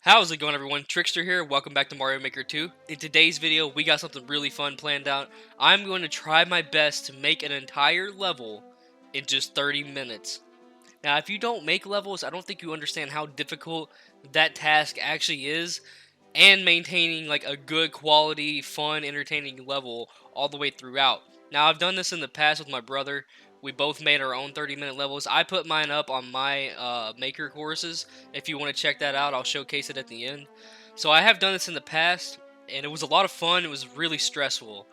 How's it going, everyone? Trickster here. Welcome back to Mario Maker 2. In today's video, we got something really fun planned out. I'm going to try my best to make an entire level in just 30 minutes. Now, if you don't make levels, I don't think you understand how difficult that task actually is, and maintaining like a good quality, fun, entertaining level all the way throughout. Now, I've done this in the past with my brother. We both made our own 30-minute levels. I put mine up on my maker courses. If you want to check that out, I'll showcase it at the end. So I have done this in the past, and it was a lot of fun. It was really stressful,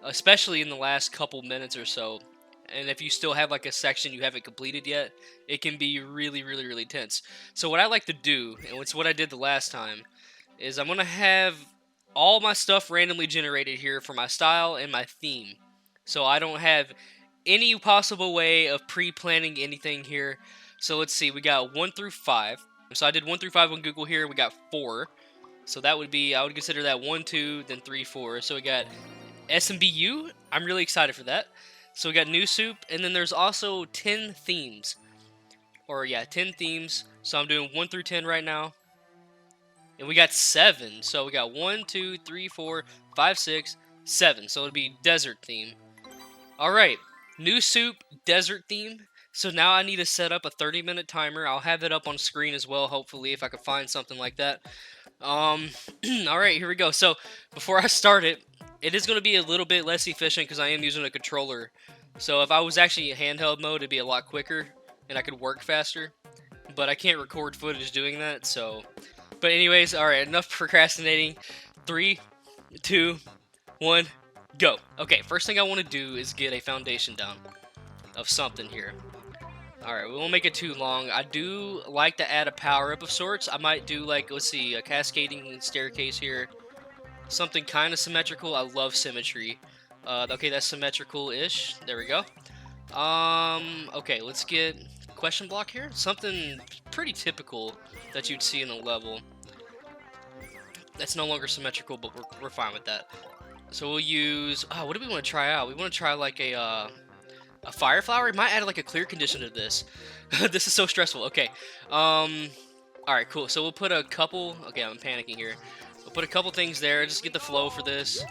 especially in the last couple minutes or so. And if you still have like a section you haven't completed yet, it can be really tense. So what I like to do, and it's what I did the last time, is I'm going to have all my stuff randomly generated here for my style and my theme. So I don't have any possible way of pre-planning anything here. So let's see, we got 1 through 5. So I did 1 through 5 on Google here. We got 4. So that would be, I would consider that 1, 2, then 3, 4. So we got SMBU. I'm really excited for that. So we got New Soup, and then there's also 10 themes. Or yeah, 10 themes. So I'm doing 1 through 10 right now. And we got 7. So we got 1, 2, 3, 4, 5, 6, 7. So it'll be desert theme. Alright. New Soup, desert theme. So now I need to set up a 30-minute timer. I'll have it up on screen as well, hopefully, if I can find something like that. Alright, here we go. So, before I start it is going to be a little bit less efficient because I am using a controller. So if I was actually in handheld mode, it'd be a lot quicker, and I could work faster. But I can't record footage doing that, so... But anyways, alright, enough procrastinating. 3, 2, 1... Go. Okay, first thing I want to do is get a foundation down of something here. Alright, we won't make it too long. I do like to add a power-up of sorts. I might do, like, let's see, a cascading staircase here. Something kind of symmetrical. I love symmetry. Okay, that's symmetrical-ish. There we go. Okay, let's get question block here. Something pretty typical that you'd see in a level. That's no longer symmetrical, but we're fine with that. So we'll use, what do we want to try out? We want to try like a fire flower. We might add like a clear condition to this. This is so stressful. Okay. Alright, cool. So we'll put a couple, okay, I'm panicking here. We'll put a couple things there, just get the flow for this.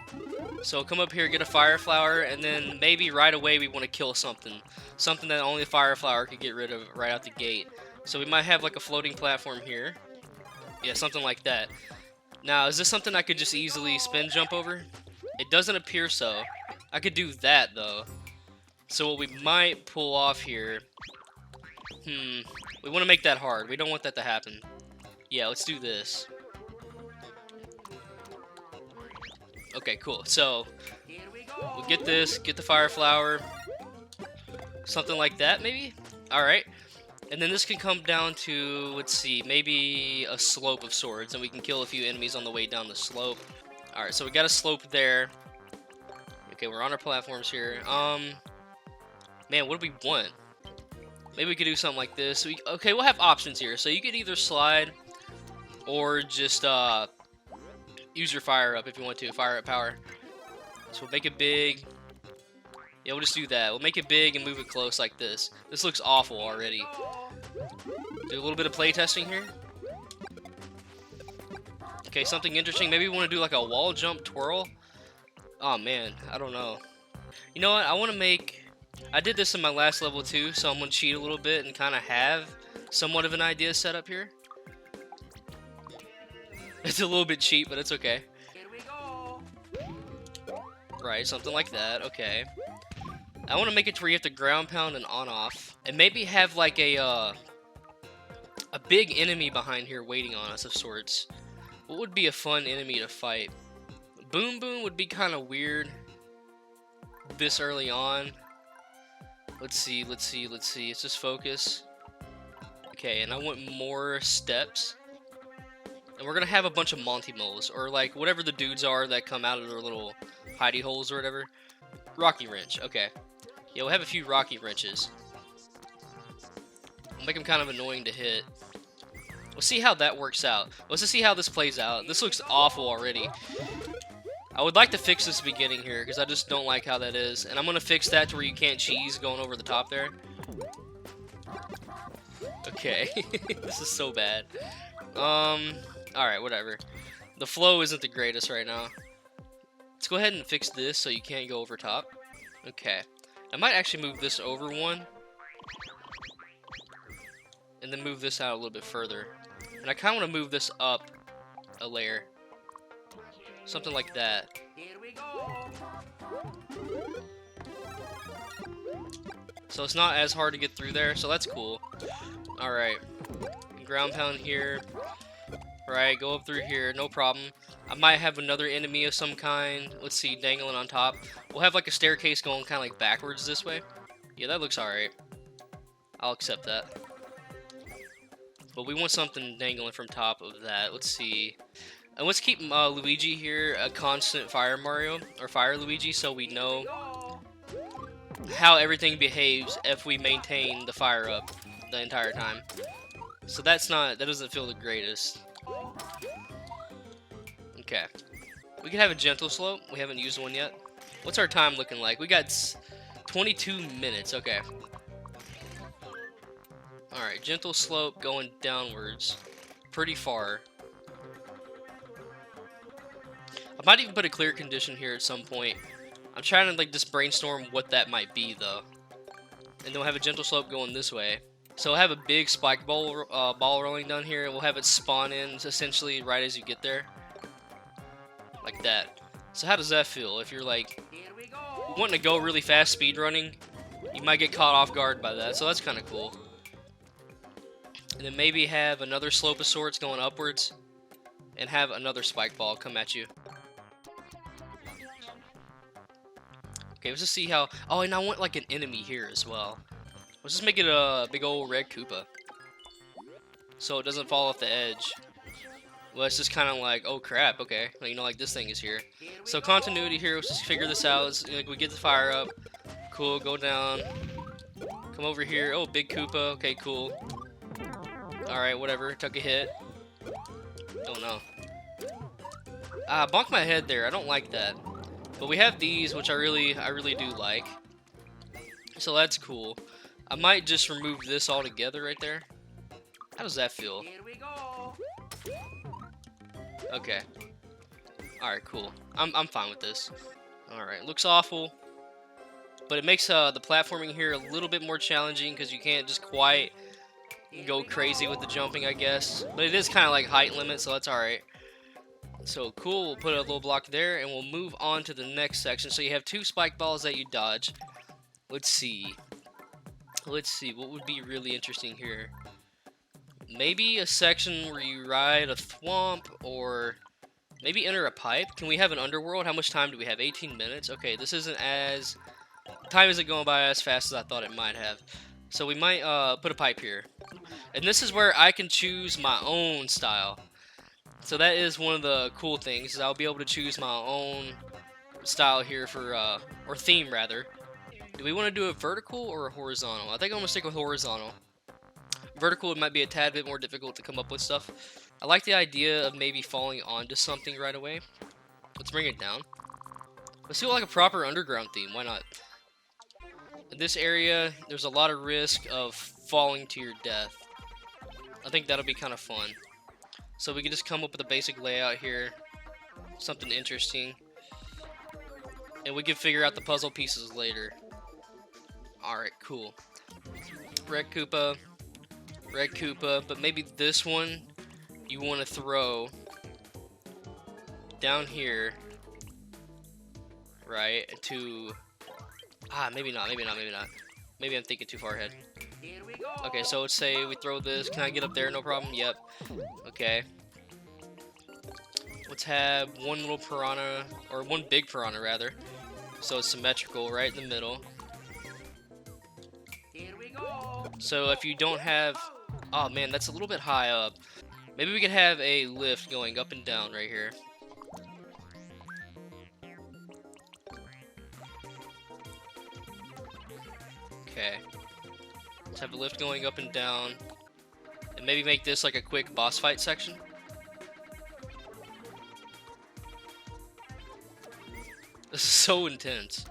So we'll come up here, get a fire flower, and then maybe right away we want to kill something. Something that only a fire flower could get rid of right out the gate. So we might have like a floating platform here. Yeah, something like that. Now, is this something I could just easily spin jump over? It doesn't appear so. I could do that, though. So what we might pull off here... we want to make that hard. We don't want that to happen. Yeah, let's do this. Okay, cool. So, we'll get this, get the fire flower. Something like that, maybe? Alright. And then this can come down to, let's see, maybe a slope of sorts. And we can kill a few enemies on the way down the slope. Alright, so we got a slope there. Okay, we're on our platforms here. Man, what do we want? Maybe we could do something like this. Okay, we'll have options here. So you could either slide or just use your fire up if you want to. Fire up power. So we'll make it big. Yeah, we'll just do that. We'll make it big and move it close like this. This looks awful already. Do a little bit of playtesting here. Okay, something interesting. Maybe we want to do like a wall jump twirl. Oh man, I don't know. You know what? I want to make... I did this in my last level too, so I'm going to cheat a little bit and kind of have somewhat of an idea set up here. It's a little bit cheap, but it's okay. Here we go. Right, something like that. Okay. I want to make it to where you have to ground pound and on-off. And maybe have like a big enemy behind here waiting on us of sorts. What would be a fun enemy to fight? Boom Boom would be kind of weird this early on. Let's see. Let's just focus. Okay, and I want more steps. And we're going to have a bunch of Monty Moles, or like whatever the dudes are that come out of their little hidey holes or whatever. Rocky Wrench, okay. Yeah, we'll have a few Rocky Wrenches. We'll make them kind of annoying to hit. We'll see how that works out. Let's just see how this plays out. This looks awful already. I would like to fix this beginning here, because I just don't like how that is. And I'm going to fix that to where you can't cheese going over the top there. Okay. This is so bad. Alright, whatever. The flow isn't the greatest right now. Let's go ahead and fix this so you can't go over top. Okay. I might actually move this over one. And then move this out a little bit further. And I kind of want to move this up a layer. Something like that. Here we go. So it's not as hard to get through there, so that's cool. Alright. Ground pound here. Right, go up through here, no problem. I might have another enemy of some kind. Let's see, dangling on top. We'll have like a staircase going kind of like backwards this way. Yeah, that looks alright. I'll accept that. But we want something dangling from top of that. Let's see. And let's keep Luigi here a constant Fire Mario, or Fire Luigi, so we know how everything behaves if we maintain the fire up the entire time. So that doesn't feel the greatest. Okay. We can have a gentle slope. We haven't used one yet. What's our time looking like? We got 22 minutes. Okay. Alright, gentle slope going downwards. Pretty far. I might even put a clear condition here at some point. I'm trying to like just brainstorm what that might be though. And then we'll have a gentle slope going this way. So we'll have a big spike ball rolling down here, and we'll have it spawn in essentially right as you get there. Like that. So how does that feel? If you're like wanting to go really fast speed running, you might get caught off guard by that. So that's kind of cool. And then maybe have another slope of sorts going upwards, and have another spike ball come at you. Okay, let's just see how... Oh, and I want like an enemy here as well. Let's just make it a big old red Koopa, so it doesn't fall off the edge. Well, it's just kind of like, oh crap, okay. Well, you know, like this thing is here. So continuity here, let's just figure this out. Like, we get the fire up. Cool, go down. Come over here. Oh, big Koopa. Okay, cool. Alright, whatever. Took a hit. Oh no. Bonk my head there. I don't like that. But we have these, which I really do like. So that's cool. I might just remove this altogether right there. How does that feel? Here we go. Okay. Alright, cool. I'm fine with this. Alright, looks awful. But it makes the platforming here a little bit more challenging because you can't just quite go crazy with the jumping, I guess. But it is kind of like height limit, so that's alright. So cool, we'll put a little block there and we'll move on to the next section. So you have two spike balls that you dodge. Let's see. Let's see, what would be really interesting here? Maybe a section where you ride a thwomp, or maybe enter a pipe. Can we have an underworld? How much time do we have? 18 minutes? Okay, this isn't as... Time isn't going by as fast as I thought it might have. So we might put a pipe here. And this is where I can choose my own style. So that is one of the cool things, is I'll be able to choose my own style here for, or theme rather. Do we want to do a vertical or a horizontal? I think I'm going to stick with horizontal. Vertical, it might be a tad bit more difficult to come up with stuff. I like the idea of maybe falling onto something right away. Let's bring it down. Let's do like a proper underground theme, why not? In this area, there's a lot of risk of falling to your death. I think that'll be kind of fun. So we can just come up with a basic layout here. Something interesting. And we can figure out the puzzle pieces later. Alright, cool. Red Koopa, but maybe this one you want to throw down here, right, to... maybe not. Maybe I'm thinking too far ahead. Here we go. Okay, so let's say we throw this. Can I get up there? No problem. Yep. Okay. Let's have one little piranha, or one big piranha rather, so it's symmetrical right in the middle. Here we go. So if you don't have... Oh man, that's a little bit high up. Maybe we could have a lift going up and down right here. Okay. Let's have a lift going up and down. And maybe make this like a quick boss fight section. This is so intense.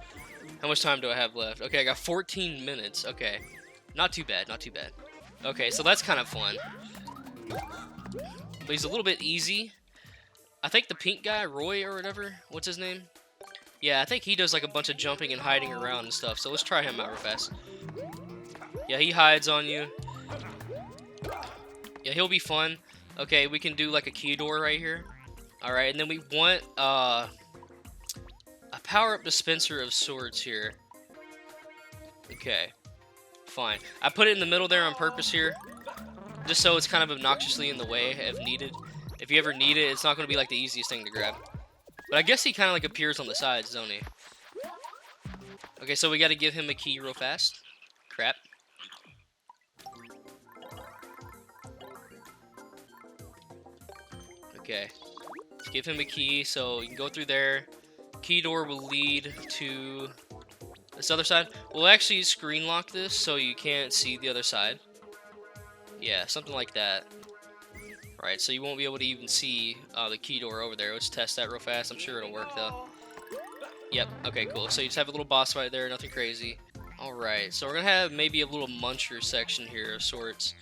How much time do I have left? Okay, I got 14 minutes. Okay. Not too bad, not too bad. Okay, so that's kind of fun. but he's a little bit easy. I think the pink guy, Roy or whatever, what's his name? Yeah, I think he does like a bunch of jumping and hiding around and stuff. So let's try him out real fast. Yeah, he hides on you. Yeah, he'll be fun. Okay, we can do like a key door right here. All right, and then we want a power-up dispenser of swords here. Okay, fine. I put it in the middle there on purpose here, just so it's kind of obnoxiously in the way if needed. If you ever need it, it's not going to be like the easiest thing to grab. But I guess he kind of like appears on the sides, don't he? Okay, so we got to give him a key real fast. Crap. Okay. Let's give him a key so you can go through there. Key door will lead to this other side. We'll actually screen lock this so you can't see the other side. Yeah, something like that. Alright, so you won't be able to even see the key door over there. Let's test that real fast. I'm sure it'll work though. Yep, okay, cool. So you just have a little boss fight there, nothing crazy. Alright, so we're gonna have maybe a little muncher section here of sorts.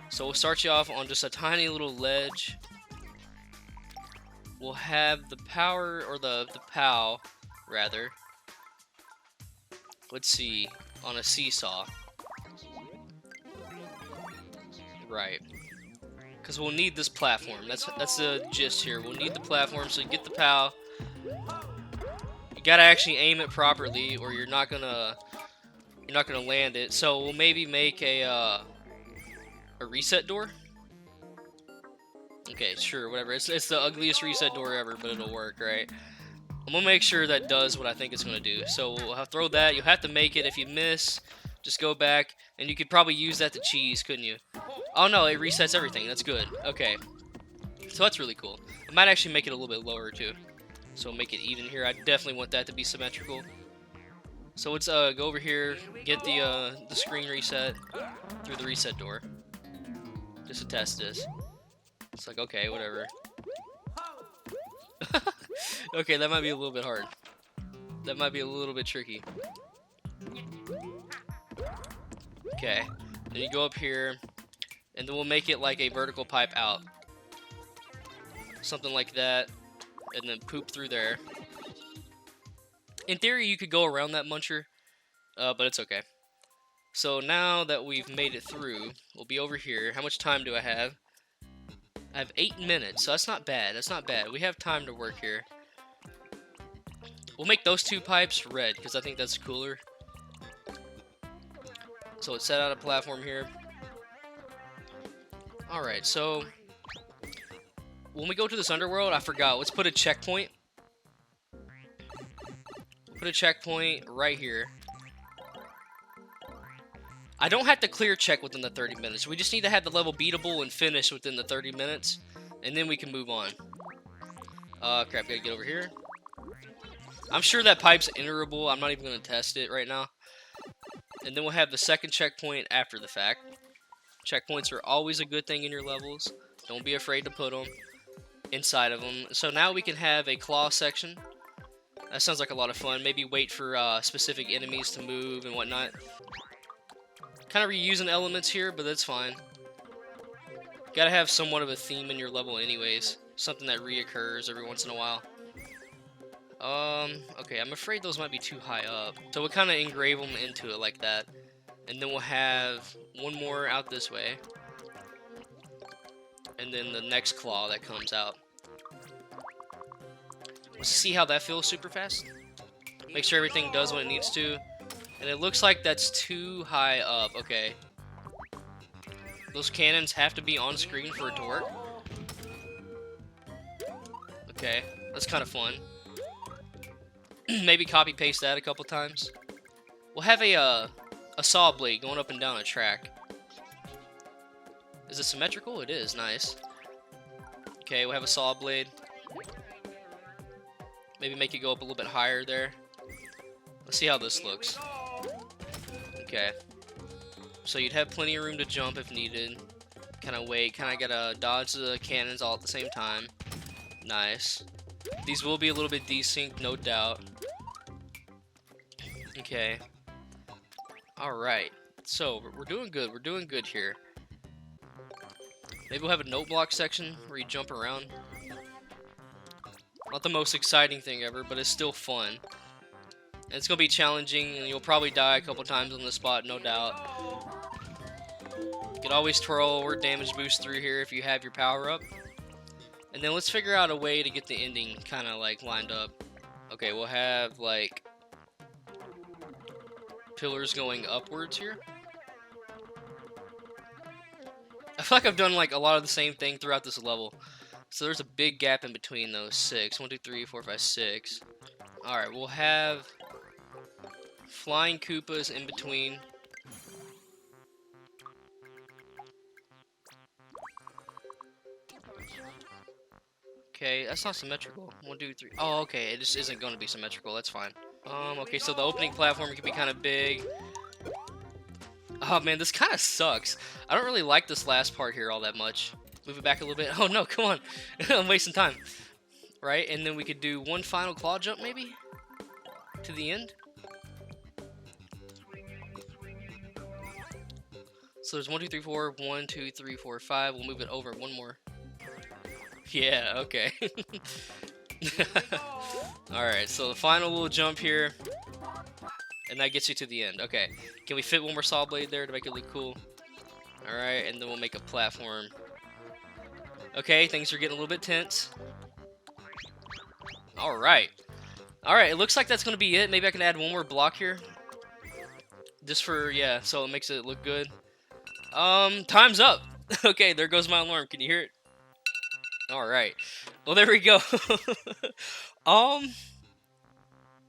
So we'll start you off on just a tiny little ledge. We'll have the power, or the POW, rather. Let's see, on a seesaw. Right. Because we'll need this platform. That's the gist here. We'll need the platform, so you get the POW. You gotta actually aim it properly, or you're not gonna land it. So we'll maybe make a reset door. Okay, sure, whatever. It's the ugliest reset door ever, but it'll work, right? I'm gonna make sure that does what I think it's gonna do. So we'll throw that. You'll have to make it. If you miss, just go back, and you could probably use that to cheese, couldn't you? Oh no, it resets everything. That's good. Okay, so that's really cool. I might actually make it a little bit lower too, so make it even here. I definitely want that to be symmetrical. So let's go over here, get the screen reset through the reset door, just to test this. It's like, okay, whatever. Okay, that might be a little bit hard. That might be a little bit tricky. Okay, then you go up here, and then we'll make it like a vertical pipe out. Something like that, and then poop through there. In theory, you could go around that muncher, but it's okay. So now that we've made it through, we'll be over here. How much time do I have? I have 8 minutes, so that's not bad. That's not bad. We have time to work here. We'll make those two pipes red, because I think that's cooler. So let's set out a platform here. Alright, so when we go to this underworld, I forgot. Let's put a checkpoint. Put a checkpoint right here. I don't have to clear check within the 30 minutes. We just need to have the level beatable and finish within the 30 minutes. And then we can move on. Crap, gotta get over here. I'm sure that pipe's enterable. I'm not even going to test it right now. And then we'll have the second checkpoint after the fact. Checkpoints are always a good thing in your levels. Don't be afraid to put them inside of them. So now we can have a claw section. That sounds like a lot of fun. Maybe wait for specific enemies to move and whatnot. Kind of reusing elements here, but that's fine. Gotta have somewhat of a theme in your level anyways. Something that reoccurs every once in a while. Okay, I'm afraid those might be too high up. So we'll kind of engrave them into it like that. And then we'll have one more out this way. And then the next claw that comes out. Let's see how that feels super fast. Make sure everything does what it needs to. And it looks like that's too high up. Okay. Those cannons have to be on screen for it to work. Okay, that's kind of fun. Maybe copy paste that a couple times. We'll have a saw blade going up and down a track. Is it symmetrical? It is. Nice. Okay, we'll have a saw blade. Maybe make it go up a little bit higher there. Let's see how this looks. Okay. So you'd have plenty of room to jump if needed. Kind of wait. Kind of gotta dodge the cannons all at the same time. Nice. These will be a little bit desynced, no doubt. Okay. Alright. So, we're doing good. We're doing good here. Maybe we'll have a note block section where you jump around. Not the most exciting thing ever, but it's still fun. And it's gonna be challenging, and you'll probably die a couple times on the spot, no doubt. You can always twirl or damage boost through here if you have your power up. And then let's figure out a way to get the ending kind of like lined up. Okay, we'll have like pillars going upwards here. I feel like I've done like a lot of the same thing throughout this level. So there's a big gap in between those 6. 1, 2, 3, 4, 5, 6. Alright, we'll have flying Koopas in between. Okay, that's not symmetrical. 1, 2, 3. Oh, okay, it just isn't going to be symmetrical. That's fine. Okay, so the opening platform can be kind of big. Oh man, this kind of sucks. I don't really like this last part here all that much. Move it back a little bit. Oh no, come on. I'm wasting time. Right, and then we could do one final claw jump maybe? To the end? So there's 1, 2, 3, 4. 1, 2, 3, 4, 5. We'll move it over one more. Yeah, okay. Alright, so the final little jump here. And that gets you to the end. Okay. Can we fit one more saw blade there to make it look cool? Alright, and then we'll make a platform. Okay, things are getting a little bit tense. Alright. Alright, it looks like that's going to be it. Maybe I can add one more block here. Just for, yeah, so it makes it look good. Time's up. Okay, there goes my alarm. Can you hear it? Alright. Well, there we go. I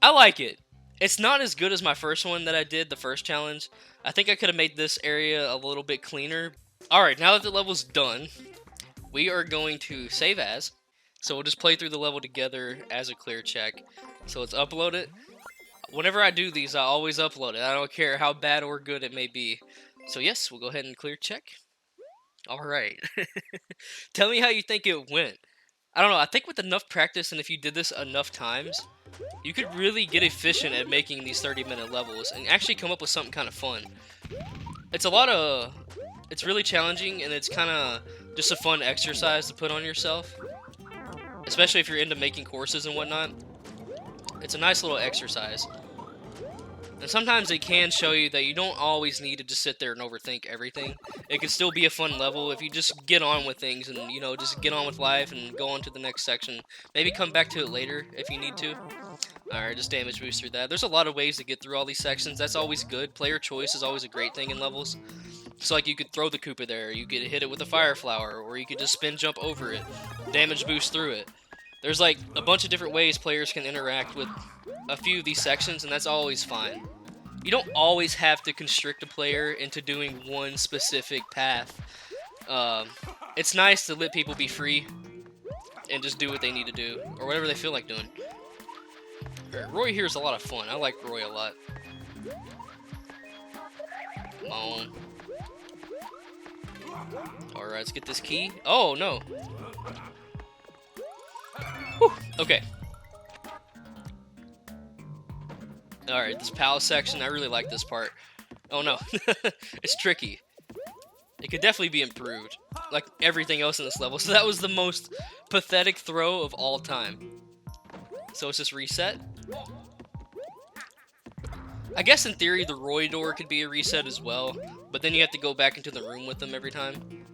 like it. It's not as good as my first one that I did, the first challenge. I think I could have made this area a little bit cleaner. Alright, now that the level's done, we are going to save as. So we'll just play through the level together as a clear check. So let's upload it. Whenever I do these, I always upload it. I don't care how bad or good it may be. So yes, we'll go ahead and clear check. Alright. Tell me how you think it went. I don't know, I think with enough practice and if you did this enough times, you could really get efficient at making these 30-minute levels and actually come up with something kind of fun. It's really challenging and it's kind of just a fun exercise to put on yourself. Especially if you're into making courses and whatnot. It's a nice little exercise. And sometimes it can show you that you don't always need to just sit there and overthink everything. It can still be a fun level if you just get on with things and, you know, just get on with life and go on to the next section. Maybe come back to it later if you need to. Alright, just damage boost through that. There's a lot of ways to get through all these sections. That's always good. Player choice is always a great thing in levels. So, like, you could throw the Koopa there, you could hit it with a Fire Flower, or you could just spin jump over it, damage boost through it. There's, like, a bunch of different ways players can interact with a few of these sections, and that's always fine. You don't always have to constrict a player into doing one specific path. It's nice to let people be free and just do what they need to do, or whatever they feel like doing. Right, Roy here is a lot of fun. I like Roy a lot. Come on. Alright, let's get this key. Oh, no. Whew. Okay. Alright, this palace section, I really like this part. Oh no, it's tricky. It could definitely be improved, like everything else in this level. So that was the most pathetic throw of all time. So it's just reset. I guess in theory the Roy door could be a reset as well, but then you have to go back into the room with them every time.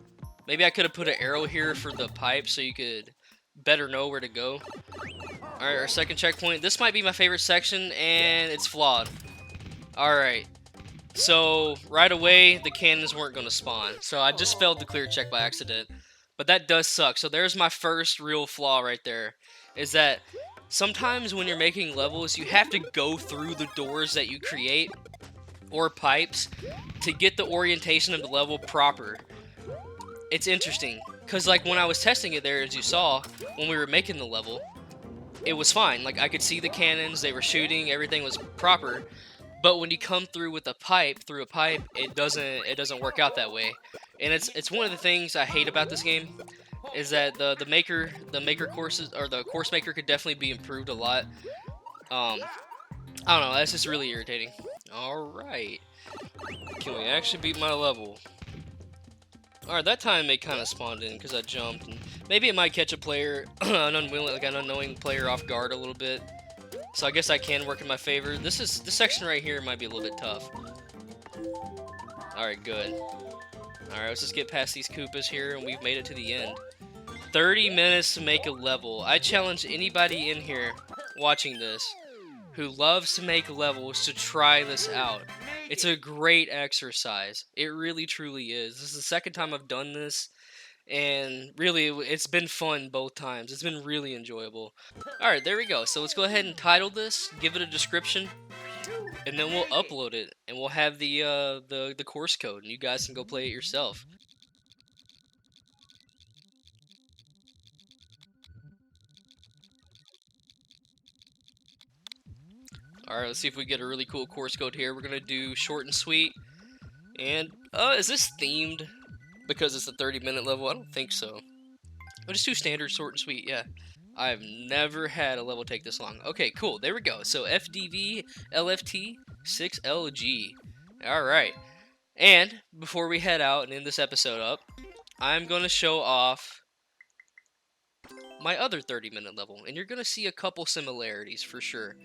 Maybe I could have put an arrow here for the pipe so you could better know where to go. Alright, our second checkpoint. This might be my favorite section, and it's flawed. Alright. So, right away, the cannons weren't going to spawn. So, I just failed the clear check by accident. But that does suck. So, there's my first real flaw right there. Is that sometimes when you're making levels, you have to go through the doors that you create, or pipes, to get the orientation of the level proper. It's interesting. Because, like, when I was testing it there, as you saw, when we were making the level, it was fine. Like, I could see the cannons, they were shooting, everything was proper. But when you come through with a pipe, it doesn't work out that way. And it's one of the things I hate about this game, is that the maker courses, or the course maker could definitely be improved a lot. I don't know, that's just really irritating. Alright. Can we actually beat my level? Alright, that time it kind of spawned in because I jumped. And maybe it might catch a player, an unknowing player off guard a little bit. So I guess I can work in my favor. This section right here might be a little bit tough. Alright, good. Alright, let's just get past these Koopas here, and we've made it to the end. 30 minutes to make a level. I challenge anybody in here watching this who loves to make levels to try this out. It's a great exercise. It really, truly is. This is the second time I've done this, and really, it's been fun both times. It's been really enjoyable. Alright, there we go. So let's go ahead and title this, give it a description, and then we'll upload it, and we'll have the course code, and you guys can go play it yourself. Alright, let's see if we get a really cool course code here. We're gonna do short and sweet. And, is this themed because it's a 30-minute level? I don't think so. But just do standard, short and sweet, yeah. I've never had a level take this long. Okay, cool, there we go. So, FDV LFT 6LG. Alright. And, before we head out and end this episode up, I'm gonna show off my other 30-minute level. And you're gonna see a couple similarities, for sure.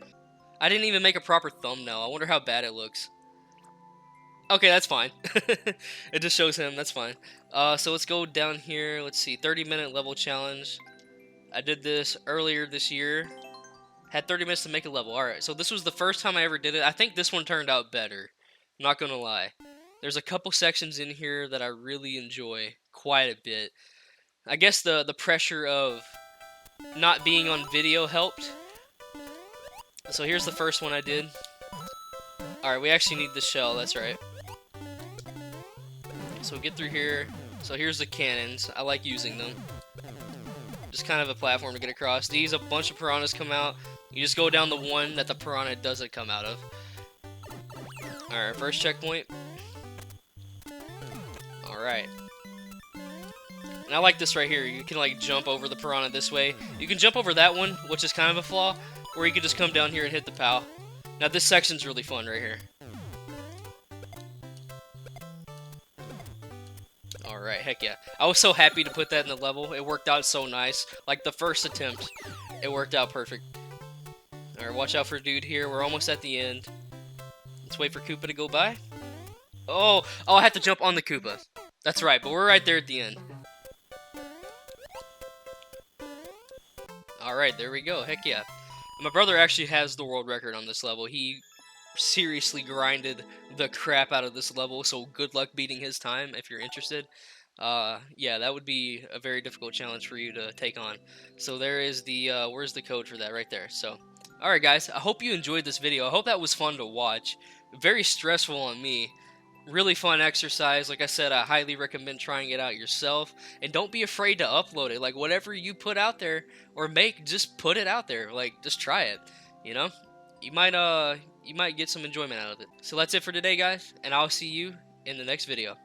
I didn't even make a proper thumbnail. I wonder how bad it looks. Okay, that's fine. It just shows him. That's fine. So let's go down here. Let's see. 30-minute level challenge. I did this earlier this year. Had 30 minutes to make a level. Alright, so this was the first time I ever did it. I think this one turned out better. I'm not gonna lie. There's a couple sections in here that I really enjoy quite a bit. I guess the pressure of not being on video helped. So here's the first one I did. Alright, we actually need the shell, that's right. So get through here. So here's the cannons. I like using them. Just kind of a platform to get across. These, a bunch of piranhas come out. You just go down the one that the piranha doesn't come out of. Alright, first checkpoint. Alright. And I like this right here. You can like jump over the piranha this way. You can jump over that one, which is kind of a flaw. Or you can just come down here and hit the POW. Now this section's really fun right here. Alright, heck yeah. I was so happy to put that in the level. It worked out so nice. Like the first attempt, it worked out perfect. Alright, watch out for dude here. We're almost at the end. Let's wait for Koopa to go by. Oh, I have to jump on the Koopa. That's right, but we're right there at the end. Alright, there we go. Heck yeah. My brother actually has the world record on this level. He seriously grinded the crap out of this level, so good luck beating his time if you're interested. Yeah, that would be a very difficult challenge for you to take on. So there is the, where's the code for that? Right there. So, alright guys, I hope you enjoyed this video. I hope that was fun to watch. Very stressful on me. Really fun exercise. Like I said, I highly recommend trying it out yourself. And don't be afraid to upload it. Like, whatever you put out there or make, just put it out there. Like, just try it. You know? You might get some enjoyment out of it. So that's it for today, guys. And I'll see you in the next video.